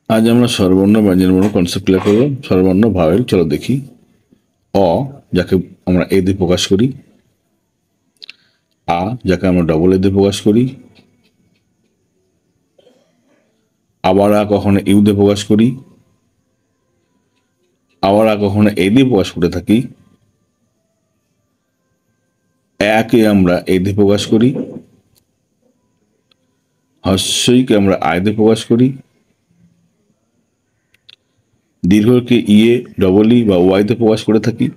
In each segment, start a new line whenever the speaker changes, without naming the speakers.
আজ আমরা স্বরবর্ণ ব্যঞ্জনবর্ণ কনসেপ্ট ক্লিয়ার করব। স্বরবর্ণ ভাওয়েল চলো দেখি। অ যাকে আমরা এ দিয়ে প্রকাশ করি, আ যাকে আমরা ডবল এ দিয়ে প্রকাশ করি, আবার আ কখনো ইউ দিয়ে প্রকাশ করি, আবার আ কখনো এ দিয়ে প্রকাশ করে থাকি, একে আমরা এ দিয়ে প্রকাশ করি, হস্যইকে আমরা আয় দিয়ে প্রকাশ করি, দীর্ঘকে ইয়ে ডবল ই বা ওয়াই দিয়ে প্রকাশ করে থাকি,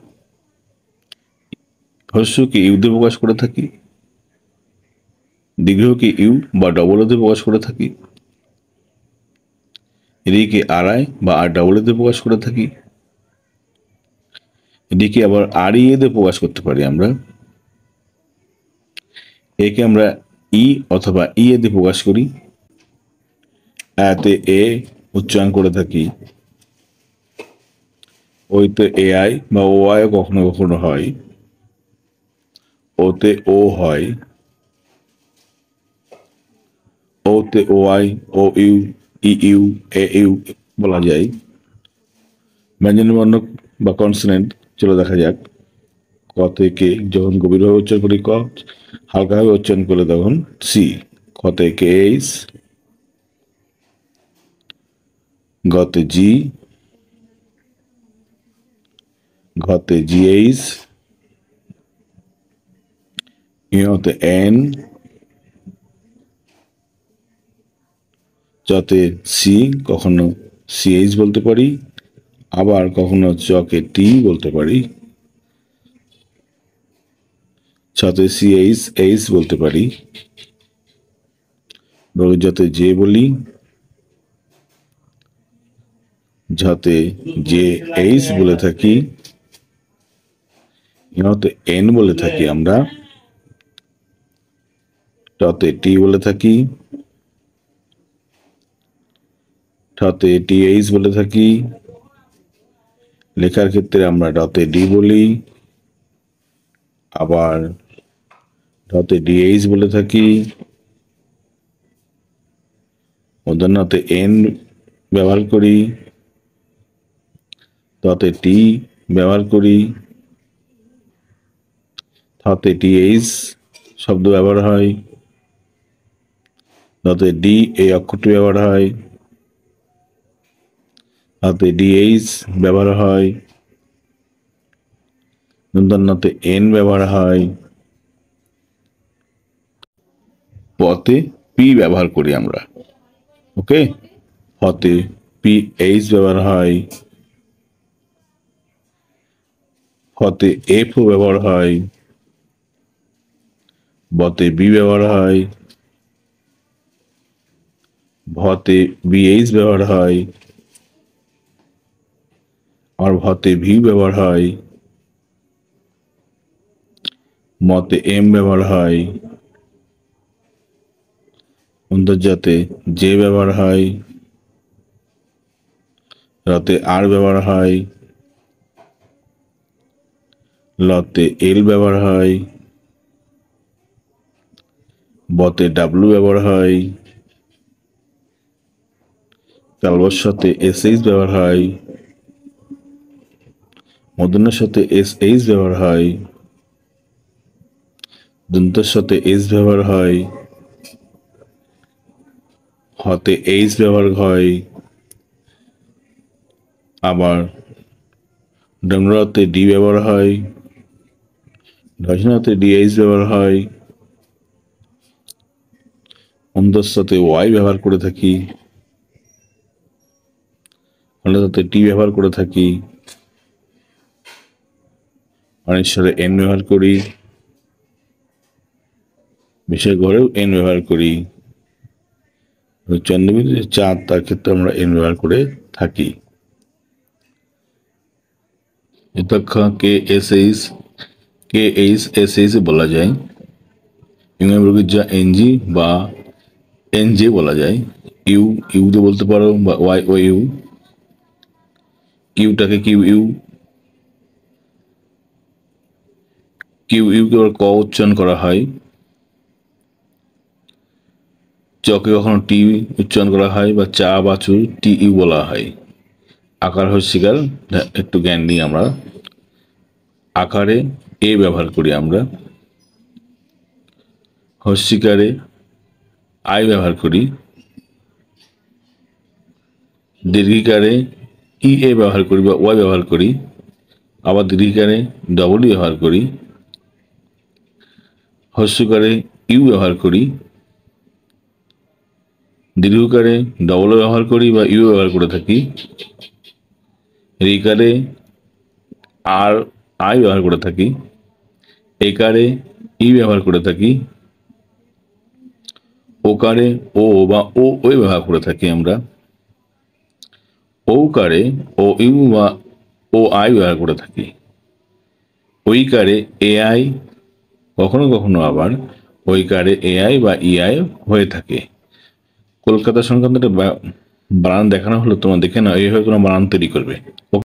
হস্যকে ইউ দিয়ে প্রকাশ করে থাকি, দীর্ঘকে ইউ বা ডবল ও দিয়ে প্রকাশ করে থাকি, রিকে আর আই বা আর ডবল এ দিয়ে প্রকাশ করে থাকি, এটিকে আবার আর ই এ দিয়ে প্রকাশ করতে পারি আমরা। একে আমরা ই অথবা ই এ দিয়ে প্রকাশ করি, এতে এ উচ্চারণ করে থাকি, ওইতে এ আই বা ও আই কখনো কখনো হয়, ওতে ও হয়, ওতে O I, O U, E U, A U বলা যায়। ব্যঞ্জনবর্ণ বা কনসোনেন্ট চলো দেখা যাক। ক থেকে যখন গভীরভাবে উচ্চারণ করি ক, হালকাভাবে উচ্চারণ করলে তখন সি। খ থেকে এইচ, গতে জি, ঘতে জিএইচ, ইহতে এন, চতে সি, কখনো সিএইচ বলতে পারি, আবার কখনো চকে টি বলতে পারি, ছতে সিএইচ এইচ বলতে পারি, যতে জে বলি, যাতে জে এইচ বলে থাকি, ইহতে এন বলে থাকি আমরা, টতে টি বলে থাকি, ঠতে টিএইচ বলে থাকি, লেখার ক্ষেত্রে আমরা ডতে ডি বলি, আবার ডতে ডিএইচ বলে থাকি, মূর্ধন্যতে এন ব্যবহার করি, ততে টি ব্যবহার করি, থতে টিএইচ শব্দ ব্যবহার হয়, দতে ডি এই অক্ষরটি ব্যবহার হয়, হাতে ডিএইচ ব্যবহার হয়, মূর্ধন্যতে এন ব্যবহার হয়, পতে পি ব্যবহার করি আমরা। ওকে, হতে পি এইচ ব্যবহার হয়, হতে এফ ব্যবহার হয়, বতে বি ব্যবহার হয়, ভতে বিএইচ ব্যবহার হয়, আর ভতে ভি ব্যবহার হয়, মতে এম ব্যবহার হয়, অন্তর্জাতে জে ব্যবহার হয়, রতে আর ব্যবহার হয়, লতে এল ব্যবহার হয়, বতে ডাব্লু ব্যবহার হয়, তালবর সাথে এস এইচ ব্যবহার হয়, মূর্ধন্যের সাথে এস এইচ ব্যবহার হয়, দন্তের সাথে এস ব্যবহার হয়, হতে এইচ ব্যবহার হয়, আবার ডমরাতে ডি ব্যবহার হয়, ঢসনাতে ডিএইচ ব্যবহার হয়, অন্তর সাথে ওয়াই ব্যবহার করে থাকি, সাথে টি ব্যবহার করে থাকি, অনেশ্বরে এন ব্যবহার করি, বিশেষ ঘরেও এন ব্যবহার করি, চন্দ্রবিন্দু চাঁদ তার ক্ষেত্রে আমরা এন ব্যবহার করে থাকি। K S H, K H S H বলা যায়, ইংরেজি যা এনজি বা এনজে বলা যায়, ইউ ইউ দিয়ে বলতে পারো বা ওয়াই ও ইউ, কিউটাকে কিউ ইউ, কিউ ইউ কে ক উচ্চারণ করা হয়, চকে কখনো টি উচ্চারণ করা হয় বা চা বাছুর টি ইউ বলা হয়। আকার হস্যিকার একটু জ্ঞান নিই আমরা। আকারে এ ব্যবহার করি আমরা, হস্যিকারে আই ব্যবহার করি, দীর্ঘিকারে ই এ ব্যবহার করি বা ওয়াই ব্যবহার করি, আবার দীর্ঘিকারে ডবল ব্যবহার করি, হস্যকারে ইউ ব্যবহার করি, দীর্ঘকারে ডবল ব্যবহার করি বা ইউ ব্যবহার করে থাকি, রিকারে আর আই ব্যবহার করে থাকি, একারে ই ব্যবহার করে থাকি, ওকারে ও বা ও ওই ব্যবহার করে থাকি আমরা, ঔকারে ও ইউ বা ও আই ব্যবহার করে থাকি, ওইকারে এ আই, কখনো কখনো আবার ওইকারে এ আই বা ইআই হয়ে থাকে। কলকাতা সংক্রান্ত একটা বানান দেখানো হলো, তোমরা দেখে নাও, এইভাবে কোনো বানান তৈরি করবে।